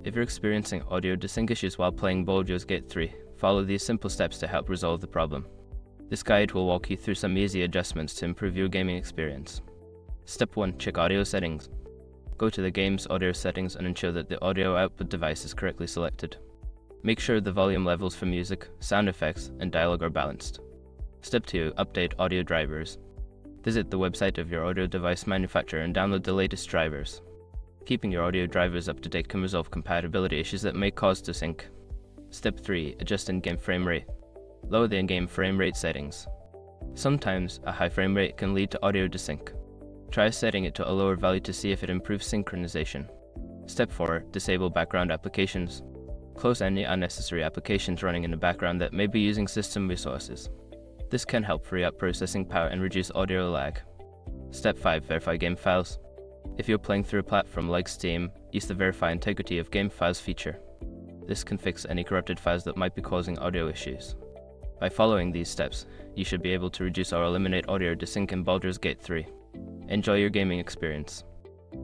If you're experiencing audio desync issues while playing Baldur's Gate 3, follow these simple steps to help resolve the problem. This guide will walk you through some easy adjustments to improve your gaming experience. Step 1. Check audio settings. Go to the game's audio settings and ensure that the audio output device is correctly selected. Make sure the volume levels for music, sound effects, and dialogue are balanced. Step 2. Update audio drivers. Visit the website of your audio device manufacturer and download the latest drivers. Keeping your audio drivers up to date can resolve compatibility issues that may cause desync. Step 3. Adjust in-game frame rate. Lower the in-game frame rate settings. Sometimes a high frame rate can lead to audio desync. Try setting it to a lower value to see if it improves synchronization. Step 4. Disable background applications. Close any unnecessary applications running in the background that may be using system resources. This can help free up processing power and reduce audio lag. Step 5. Verify game files. If you're playing through a platform like Steam, use the Verify Integrity of Game Files feature. This can fix any corrupted files that might be causing audio issues. By following these steps, you should be able to reduce or eliminate audio desync in Baldur's Gate 3. Enjoy your gaming experience.